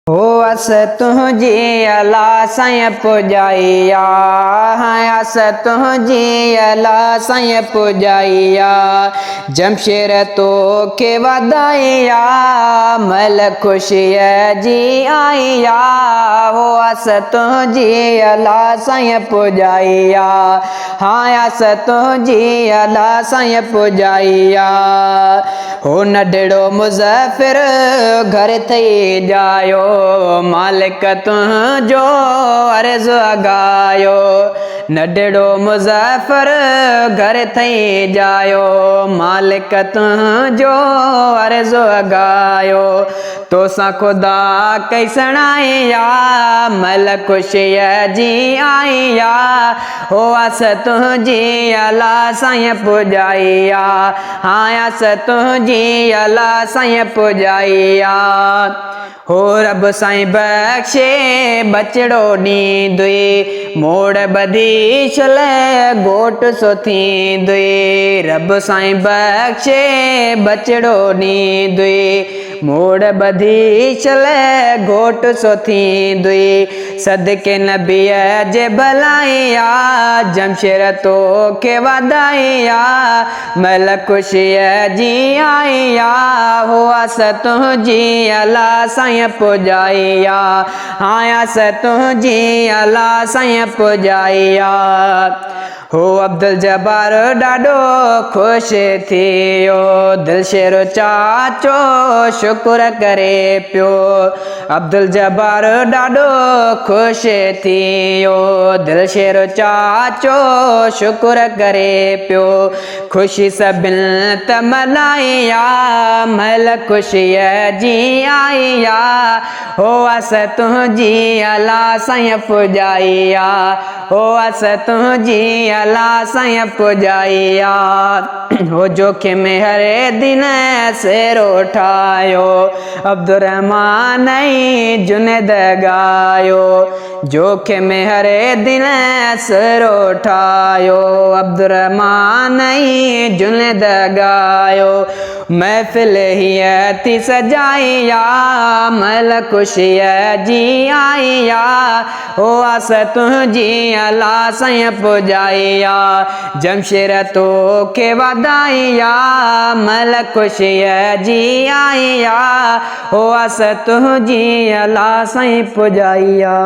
हो अस तुझी अला साईं पुजाइया, अस तुझी अला साईं पुजाइया। जमशेर तो के वदाइया, मल खुशी जी आइया। हो अस तुझी अला साईं पुजाइया, हाँ अस तुझी अला साईं पुजाइया। हो नडड़ो मुज़फ़िर घर थी जायो, मालिक तुझो अर्ज़ अगायो। नडड़ो मुज़फ़िर घर थी जायो, मालिक तुझो अर्ज़ अगायो। तो सा खुदा कैसन आया, मल खुशी जी आइया। हो अस तुझी अला साईं पुजाइया, हाँ अस तुझी अला साईं पुजाइया। हो रब साईं बख्शे बचड़ो नींदुई, मोड़ बधी चले गोट सो थींदुई। रब साईं बख्शे बचड़ो नींदुई, मोड़ बधी चले गोट सो थींदुई। सदके नबीअ जे भलाइया, जमशेर तो के वदाइया, मल खुशी जी आइया। हो अस तुझी अला साईं पुजाइया, हाँ अस तुझी अला साईं पुजाइया। हो अब्दुल जब्बार ॾाढो ख़ुशि थियो, दिलशेर चाचो शुक्र करे पियो। अब्दुल जब्बार ॾाढो ख़ुशि थियो, दिलशेर चाचो शुक्र करे पियो। खुशी सभिनि त मनाइया, मल खुशीअ जी आइया। हो अस तुझी अला साईं पुजाइया, हो अस तुझी अला साईं पुजाइया। हो जोखिम हर दिन सेरो ठायो, अब्दुर्रहमान जुनेद गायो। जोखिम हर दिन सेरो ठायो, अब्दुर्रहमान जुनेद गायो। महफिल हीअ थी सजाइया, मल खुशीअ जी आइया। हो अस तुझी अला साईं पुजाइया, जमशेर तो के वदाइया, मल खुशीअ जी आइया। हो अस तुझी अला साईं पुजाइया।